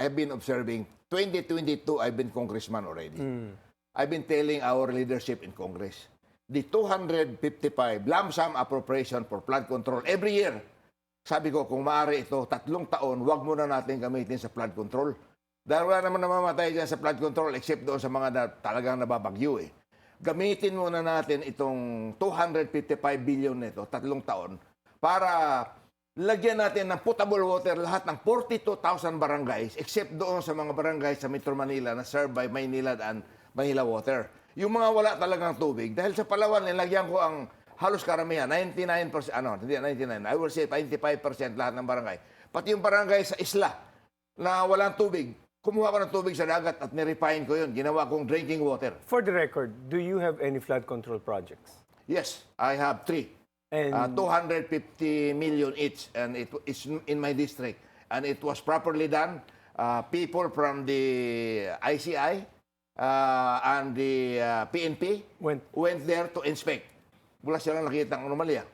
I've been observing, 2022, I've been congressman already. I've been telling our leadership in Congress, the 255 lump sum appropriation for flood control every year. Sabi ko, kung maaari ito, 3 taon, wag muna natin gamitin sa flood control. Dahil wala naman namamatay dyan sa flood control except doon sa mga talagang nababagyo eh. Gamitin muna natin itong 255 billion nito, 3 taon, para lagyan natin ng potable water lahat ng 42,000 barangays except doon sa mga barangays sa Metro Manila na served by Maynilad and Manila Water. Yung mga wala talagang tubig, dahil sa Palawan, nilagyan ko ang halos karamihan, 99%, hindi 99, I will say 95% lahat ng barangay. Pati yung barangay sa isla na walang tubig, kumuha ko ng tubig sa dagat at nirefine ko yun. Ginawa kong drinking water. For the record, do you have any flood control projects? Yes, I have 3. And 250 million each, and it's in my district. And it was properly done. People from the ICI and the PNP Went. went there to inspect. Wala silang nakita ng anomalya.